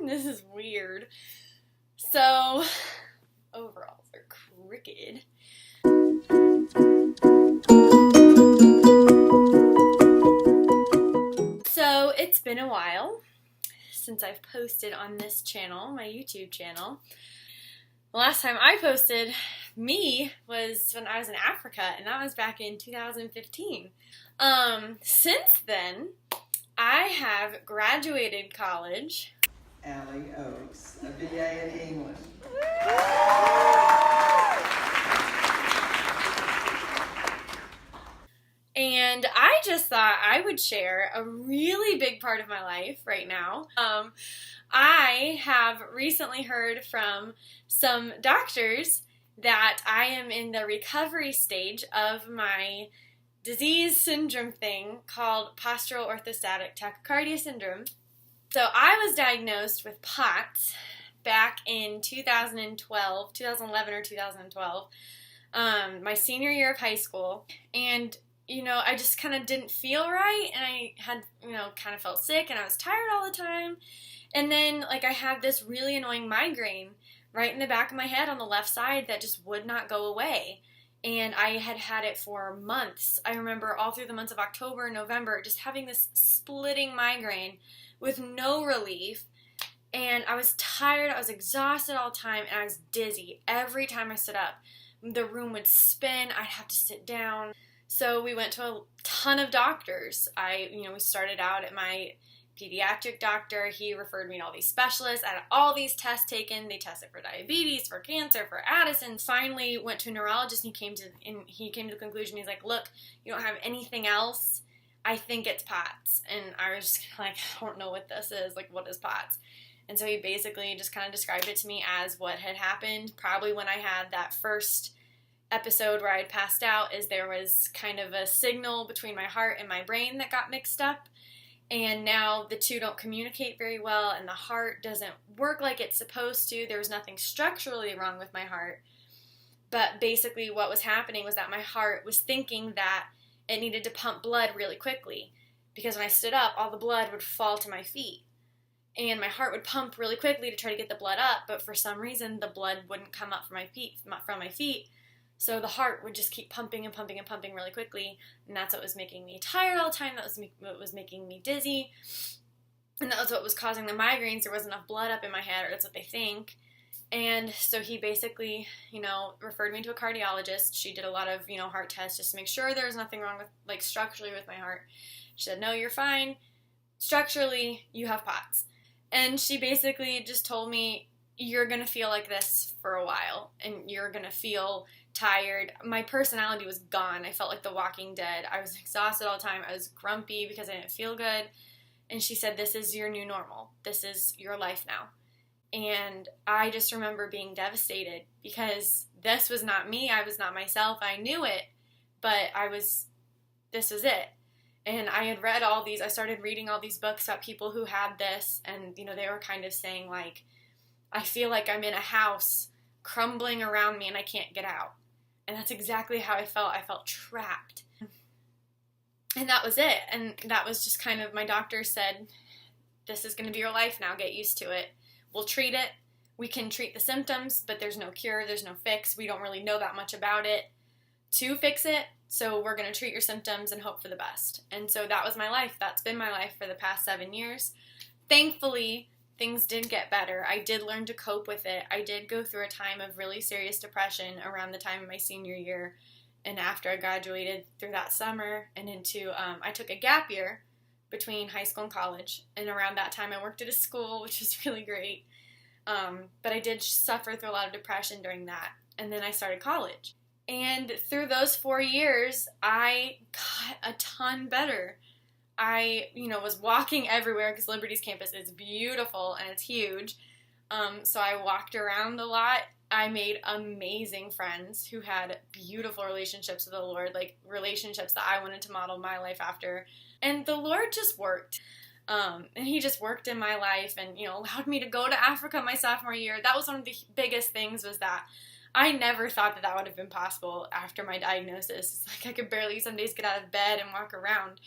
This is weird. So, overalls are crooked. So, it's been a while since I've posted on this channel, my YouTube channel. The last time I posted me was when I was in Africa, and that was back in 2015. Since then, I have graduated college. AlliePox, a BA in English. And I just thought I would share a really big part of my life right now. I have recently heard from some doctors that I am in the recovery stage of my disease syndrome thing called postural orthostatic tachycardia syndrome. So I was diagnosed with POTS back in 2011 or 2012, my senior year of high school. And I just kind of didn't feel right, and I had, kind of felt sick, and I was tired all the time. And then, I had this really annoying migraine right in the back of my head on the left side that just would not go away. And I had had it for months. I remember all through the months of October and November just having this splitting migraine with no relief. And I was tired, I was exhausted all the time, and I was dizzy. Every time I stood up, the room would spin, I'd have to sit down. So we went to a ton of doctors. We started out at my pediatric doctor. He referred me to all these specialists. I had all these tests taken. They tested for diabetes, for cancer, for Addison's. Finally went to a neurologist, and he came to the conclusion, he's like, look, you don't have anything else. I think it's POTS. And I was just like, I don't know what this is. What is POTS? And so he basically just kind of described it to me as what had happened probably when I had that first episode where I'd passed out, is there was kind of a signal between my heart and my brain that got mixed up, and now the two don't communicate very well, and the heart doesn't work like it's supposed to. There was nothing structurally wrong with my heart, but basically what was happening was that my heart was thinking that it needed to pump blood really quickly, because when I stood up, all the blood would fall to my feet, and my heart would pump really quickly to try to get the blood up, but for some reason the blood wouldn't come up from my feet. So the heart would just keep pumping and pumping and pumping really quickly, and that's what was making me tired all the time. That was what was making me dizzy, and that was what was causing the migraines. There wasn't enough blood up in my head, or that's what they think. And so he basically, referred me to a cardiologist. She did a lot of, heart tests just to make sure there was nothing wrong with, structurally with my heart. She said, no, you're fine. Structurally, you have POTS. And she basically just told me, you're going to feel like this for a while, and you're going to feel tired. My personality was gone. I felt like the Walking Dead. I was exhausted all the time. I was grumpy because I didn't feel good. And she said, this is your new normal. This is your life now. And I just remember being devastated because this was not me. I was not myself. I knew it, but this was it. And I had read I started reading all these books about people who had this, and, they were kind of saying, I feel like I'm in a house crumbling around me and I can't get out. And that's exactly how I felt. I felt trapped. And that was it. And that was just kind of, my doctor said, this is going to be your life now. Get used to it. We'll treat it. We can treat the symptoms, but there's no cure. There's no fix. We don't really know that much about it to fix it. So we're going to treat your symptoms and hope for the best. And so that was my life. That's been my life for the past 7 years. Thankfully, things did get better. I did learn to cope with it. I did go through a time of really serious depression around the time of my senior year, and after I graduated through that summer and into, I took a gap year between high school and college, and around that time I worked at a school, which was really great, but I did suffer through a lot of depression during that, and then I started college. And through those 4 years, I got a ton better. I, was walking everywhere because Liberty's campus is beautiful and it's huge. So I walked around a lot. I made amazing friends who had beautiful relationships with the Lord, relationships that I wanted to model my life after. And the Lord just worked. And he just worked in my life and, allowed me to go to Africa my sophomore year. That was one of the biggest things, was that I never thought that would have been possible after my diagnosis. It's I could barely some days get out of bed and walk around.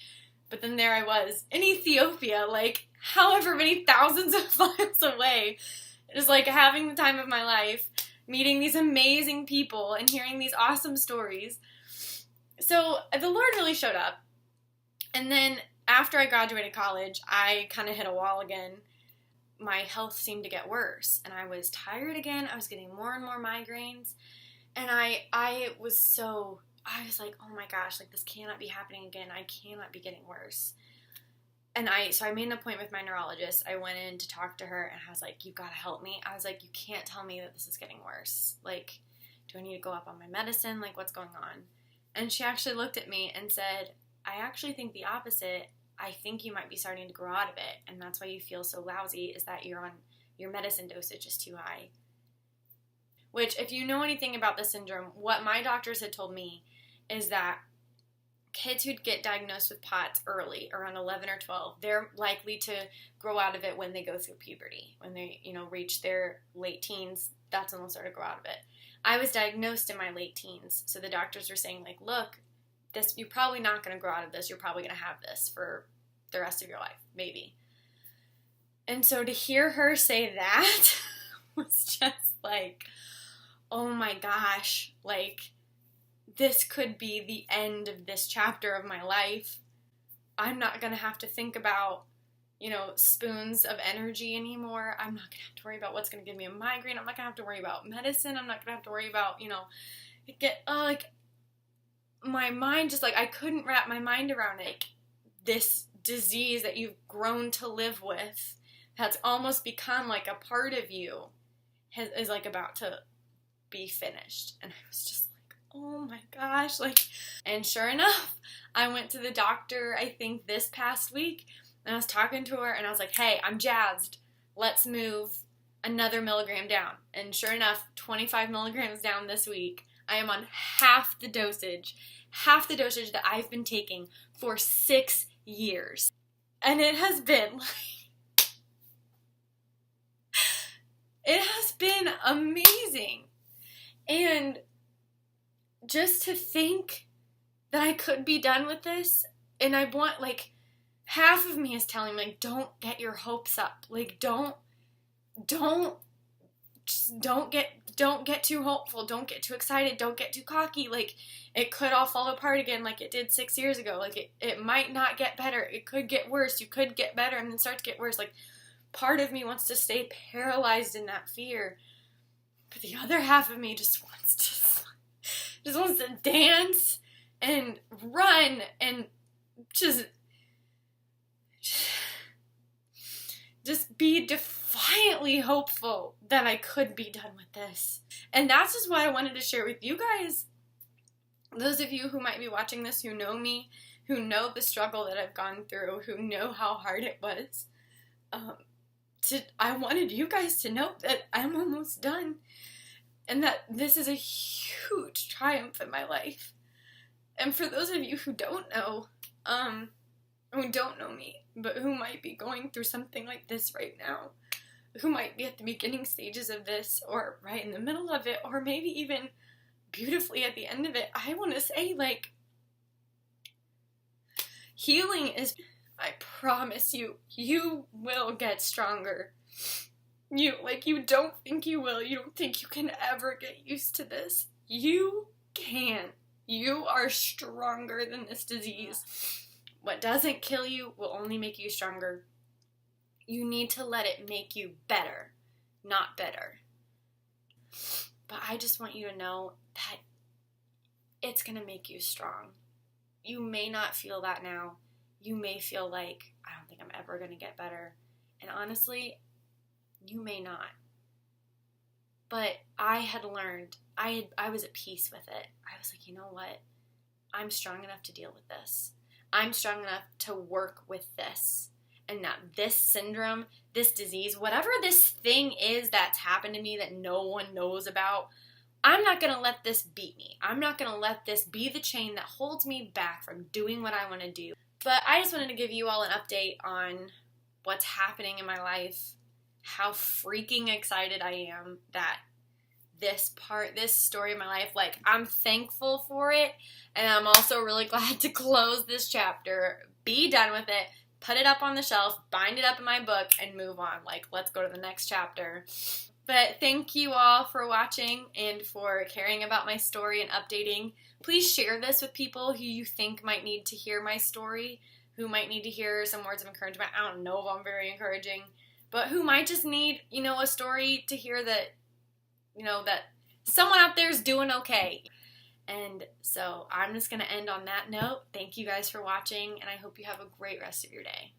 But then there I was in Ethiopia, like however many thousands of miles away. It was like having the time of my life, meeting these amazing people and hearing these awesome stories. So the Lord really showed up. And then after I graduated college, I kind of hit a wall again. My health seemed to get worse, and I was tired again. I was getting more and more migraines, and I was like, oh my gosh, like this cannot be happening again. I cannot be getting worse. And so I made an appointment with my neurologist. I went in to talk to her, and I was like, you gotta help me. I was like, you can't tell me that this is getting worse. Like, do I need to go up on my medicine? Like, what's going on? And she actually looked at me and said, I actually think the opposite. I think you might be starting to grow out of it, and that's why you feel so lousy, is that your medicine dosage is too high. Which, if you know anything about this syndrome, what my doctors had told me is that kids who get diagnosed with POTS early, around 11 or 12, they're likely to grow out of it when they go through puberty. When they, reach their late teens, that's when they'll start to grow out of it. I was diagnosed in my late teens, so the doctors were saying, like, look, you're probably not going to grow out of this. You're probably going to have this for the rest of your life, maybe. And so to hear her say that was just like, oh my gosh, like, this could be the end of this chapter of my life. I'm not going to have to think about, spoons of energy anymore. I'm not going to have to worry about what's going to give me a migraine. I'm not going to have to worry about medicine. I'm not going to have to worry about, my mind just, like, I couldn't wrap my mind around it. Like, this disease that you've grown to live with, that's almost become, like, a part of you, is, like, about to be finished. And I was just like, oh my gosh, like, and sure enough, I went to the doctor, I think this past week, and I was talking to her, and I was like, hey, I'm jazzed. Let's move another milligram down. And sure enough, 25 milligrams down this week. I am on half the dosage that I've been taking for 6 years. And it has been amazing. And just to think that I could be done with this, and I want, like, half of me is telling me, like, don't get your hopes up. Like, don't get too hopeful. Don't get too excited. Don't get too cocky. Like, it could all fall apart again like it did 6 years ago. Like, it might not get better. It could get worse. You could get better and then start to get worse. Like, part of me wants to stay paralyzed in that fear. But the other half of me just wants to dance and run and just be defiantly hopeful that I could be done with this. And that's just what I wanted to share with you guys. Those of you who might be watching this, who know me, who know the struggle that I've gone through, who know how hard it was, I wanted you guys to know that I'm almost done. And that this is a huge triumph in my life. And for those of you who don't know me, but who might be going through something like this right now, who might be at the beginning stages of this, or right in the middle of it, or maybe even beautifully at the end of it, I want to say, like, healing is, I promise you, you will get stronger. You don't think you will. You don't think you can ever get used to this. You can. You are stronger than this disease. What doesn't kill you will only make you stronger. You need to let it make you better, not better. But I just want you to know that it's going to make you strong. You may not feel that now. You may feel like, I don't think I'm ever going to get better. And honestly, you may not. But I had learned, I was at peace with it. I was like, you know what? I'm strong enough to deal with this. I'm strong enough to work with this. And that this syndrome, this disease, whatever this thing is that's happened to me that no one knows about, I'm not going to let this beat me. I'm not going to let this be the chain that holds me back from doing what I want to do. But I just wanted to give you all an update on what's happening in my life, how freaking excited I am that this story of my life. Like, I'm thankful for it, and I'm also really glad to close this chapter, be done with it, put it up on the shelf, bind it up in my book, and move on. Like, let's go to the next chapter. But thank you all for watching and for caring about my story and updating. Please share this with people who you think might need to hear my story, who might need to hear some words of encouragement. I don't know if I'm very encouraging, but who might just need, a story to hear that, that someone out there is doing okay. And so I'm just going to end on that note. Thank you guys for watching, and I hope you have a great rest of your day.